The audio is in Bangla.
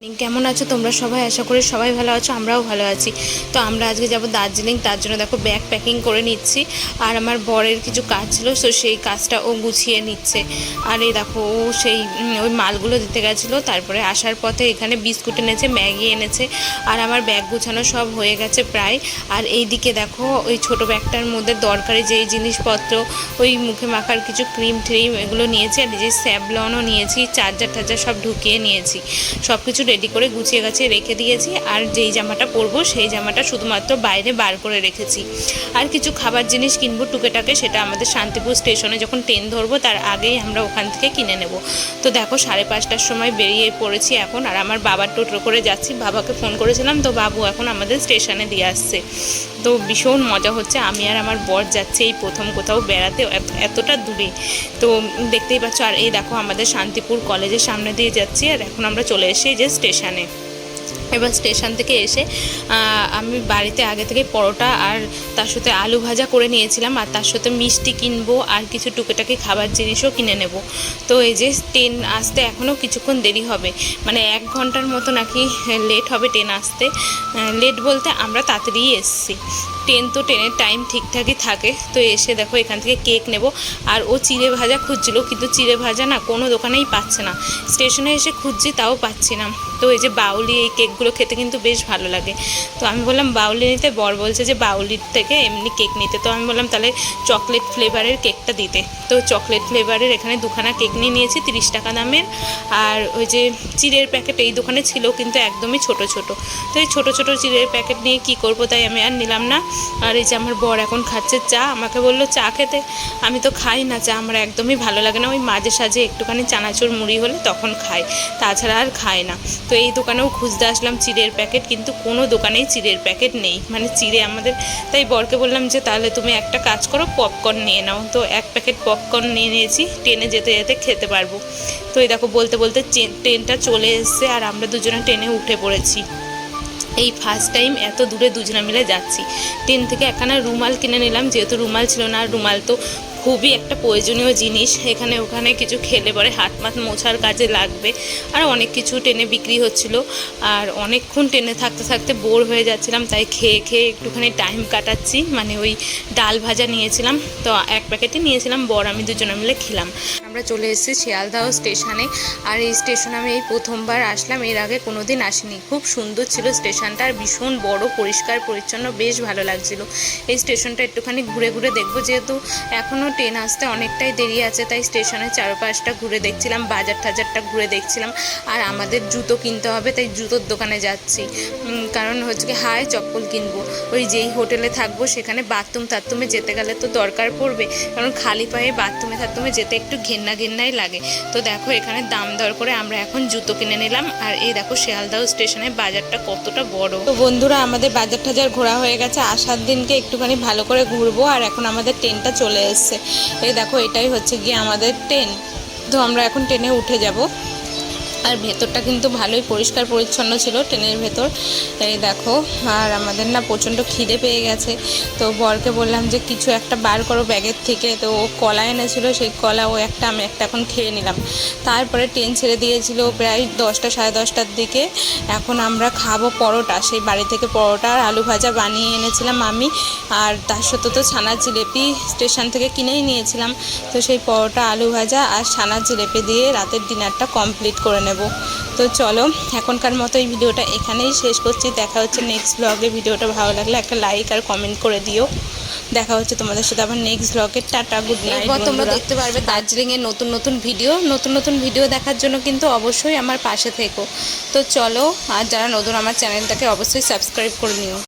কেমন আছো তোমরা সবাই? আশা করি সবাই ভালো আছো, আমরাও ভালো আছি। তো আমরা আজকে যাব দার্জিলিং, তার জন্য দেখো ব্যাগ প্যাকিং করে নিচ্ছি। আর আমার বরের কিছু কাজ ছিল, তো সেই কাজটা ও গুছিয়ে নিচ্ছে। আর এই দেখো ও সেই ওই মালগুলো দিতে গেছিলো, তারপরে আসার পথে এখানে বিস্কুট এনেছে, ম্যাগি এনেছে। আর আমার ব্যাগ গুছানো সব হয়ে গেছে প্রায়। আর এই দিকে দেখো ওই ছোটো ব্যাগটার মধ্যে দরকারি যেই জিনিসপত্র, ওই মুখে মাখার কিছু ক্রিম ট্রিম এগুলো নিয়েছি। আর যে স্যাভলনও নিয়েছি, চার্জার টার্জার সব ঢুকিয়ে নিয়েছি, সব কিছু রেডি করে গুছিয়ে গাছিয়ে রেখে দিয়েছি। আর যেই জামাটা পরবো সেই জামাটা শুধুমাত্র বাইরে বার করে রেখেছি। আর কিছু খাবার জিনিস কিনবো টুকেটাকে, সেটা আমাদের শান্তিপুর স্টেশনে যখন ট্রেন ধরবো তার আগেই আমরা ওখান থেকে কিনে নেব। তো দেখো 5:30টার সময় বেরিয়ে পড়েছি এখন। আর আমার বাবার টোটো করে যাচ্ছি, বাবাকে ফোন করেছিলাম, তো বাবু এখন আমাদের স্টেশনে দিয়ে আসছে। তো ভীষণ মজা হচ্ছে, আমি আর আমার বর যাচ্ছি এই প্রথম কোথাও বেড়াতে এতটা দূরে। তো দেখতেই পাচ্ছ। আর এই দেখো আমাদের শান্তিপুর কলেজের সামনে দিয়ে যাচ্ছি। আর এখন আমরা চলে এসেছি যে স্টেশনে। এবার স্টেশন থেকে এসে আমি বাড়িতে আগে থেকে পরোটা আর তার সাথে আলু ভাজা করে নিয়েছিলাম, আর তার সাথে মিষ্টি কিনবো আর কিছু টুকিটাকি খাবার জিনিসও কিনে নেব। তো এই যে ট্রেন আসতে এখনও কিছুক্ষণ দেরি হবে, মানে 1 ঘন্টার মতো নাকি লেট হবে ট্রেন আসতে। লেট বলতে আমরা তাড়াতাড়ি এসেছি। ট্রেনের টাইম ঠিকঠাকই থাকে। তো এসে দেখো এখান থেকে কেক নেব। আর ও চিড়ে ভাজা খুঁজছিল, কিন্তু চিড়ে ভাজা না কোনো দোকানেই পাচ্ছে না। স্টেশনে এসে খুঁজছি, তাও পাচ্ছি না। তো এই যে বাউলি, এই কেকগুলো খেতে কিন্তু বেশ ভালো লাগে। তো আমি বললাম বাউলি নিতে, বর বলছে যে বাউলির থেকে এমনি কেক নিতে। তো আমি বললাম তাহলে চকলেট ফ্লেভারের কেকটা দিতে। তো চকলেট ফ্লেভারের এখানে 2খানা কেক নিয়ে নিয়েছি 30 টাকা দামের। আর ওই যে চিড়ের প্যাকেট এই দোকানে ছিল, কিন্তু একদমই ছোট ছোট। তো এই ছোটো ছোটো চিড়ের প্যাকেট নিয়ে কি করব, তাই আমি আর নিলাম না। আর এই যে আমার বর এখন খাচ্ছে চা, আমাকে বললো চা খেতে। আমি তো খাই না চা, আমার একদমই ভালো লাগে না। ওই মাঝে সাঝে একটুখানি চানাচুর মুড়ি হলে তখন খাই, তাছাড়া আর খাই না। তো এই দোকানেও খুঁজতে আসলাম চিড়ের প্যাকেট, কিন্তু কোনো দোকানেই চিড়ের প্যাকেট নেই, মানে চিড়ে আমাদের। তাই বরকে বললাম যে তাহলে তুমি একটা কাজ করো, পপকর্ন নিয়ে নাও। তো 1 প্যাকেট পপকর্ন নিয়ে নিয়েছি, ট্রেনে যেতে যেতে খেতে পারবো। তো এই দেখো বলতে বলতে ট্রেনটা চলে এসছে, আর আমরা দুজনে ট্রেনে উঠে পড়েছি। এই ফার্স্ট টাইম এত দূরে দুজনে মিলে যাচ্ছি। ট্রেন থেকে একখানা রুমাল কিনে নিলাম, যেহেতু রুমাল ছিল না। আর রুমাল তো খুবই একটা প্রয়োজনীয় জিনিস, এখানে ওখানে কিছু খেলে পরে হাত মাত মোছার কাজে লাগবে। আর অনেক কিছু ট্রেনে বিক্রি হচ্ছিল। আর অনেকক্ষণ ট্রেনে থাকতে থাকতে বোর হয়ে যাচ্ছিলাম, তাই খেয়ে খেয়ে একটুখানি টাইম কাটাচ্ছি। মানে ওই ডাল ভাজা নিয়েছিলাম, তো 1 প্যাকেটই নিয়েছিলাম, বর আমি দুজনে মিলে খেলাম। আমরা চলে এসেছি শিয়ালদহ স্টেশনে। আর এই স্টেশনে আমি এই প্রথমবার আসলাম, এর আগে কোনো দিন আসিনি। খুব সুন্দর ছিল স্টেশনটা, আর ভীষণ বড়, পরিষ্কার পরিচ্ছন্ন, বেশ ভালো লাগছিল। এই স্টেশনটা একটুখানি ঘুরে ঘুরে দেখবো, যেহেতু এখনও ট্রেন আসতে অনেকটাই দেরি আছে, তাই স্টেশনের চারপাশটা ঘুরে দেখছিলাম, বাজার টাজারটা ঘুরে দেখছিলাম। আর আমাদের জুতো কিনতে হবে, তাই জুতোর দোকানে যাচ্ছি। কারণ হচ্ছে কি হাই চপ্পল কিনবো। ওই যেই হোটেলে থাকবো সেখানে বাথরুমে যেতে গেলে তো দরকার পড়বে, কারণ খালি পায়ে বাথরুমে যেতে একটু ঘেন্নাই লাগে। তো দেখো এখানে দাম দর করে আমরা এখন জুতো কিনে নিলাম। আর এই দেখো শিয়ালদহ স্টেশনের বাজারটা কতটা বড়। তো বন্ধুরা, আমাদের বাজার টাজার ঘোরা হয়ে গেছে, আসার দিনকে একটুখানি ভালো করে ঘুরবো। আর এখন আমাদের ট্রেনটা চলে এসছে। এই দেখো এটাই হচ্ছে গিয়ে আমাদের ট্রেন। তো আমরা এখন ট্রেনে উঠে যাব। আর ভেতরটা কিন্তু ভালোই পরিষ্কার পরিচ্ছন্ন ছিল ট্রেনের ভেতর। এই দেখো। আর আমাদের না প্রচণ্ড খিদে পেয়ে গেছে, তো বরকে বললাম যে কিছু একটা বার করো ব্যাগের থেকে। তো ও কলা এনেছিল, সেই কলা ও একটা, আমি একটা এখন খেয়ে নিলাম। তারপরে ট্রেন ছেড়ে দিয়েছিল প্রায় 10টা 10:30টার দিকে। এখন আমরা খাবো পরোটা, সেই বাড়ি থেকে পরোটা আর আলু ভাজা বানিয়ে এনেছিলাম আমি। আর তার সাথে তো ছানার জিলেপি স্টেশন থেকে কিনেই নিয়েছিলাম। তো সেই পরোটা, আলু ভাজা আর ছানার জিলেপি দিয়ে রাতের ডিনারটা কমপ্লিট করে নেব। তো চলো এখনকার মতো এই ভিডিওটা এখানেই শেষ করছি। দেখা হচ্ছে নেক্সট ব্লগে। ভিডিওটা ভালো লাগলে একটা লাইক আর কমেন্ট করে দিও। দেখা হচ্ছে তোমাদের সাথে আবার নেক্সট ব্লগে। Tata, good night. তোমরা দেখতে পারবে দার্জিলিংয়ের নতুন নতুন ভিডিও দেখার জন্য কিন্তু অবশ্যই আমার পাশে থেকো। তো চলো, আর যারা নতুন আমার চ্যানেলটাকে অবশ্যই সাবস্ক্রাইব করে নিও।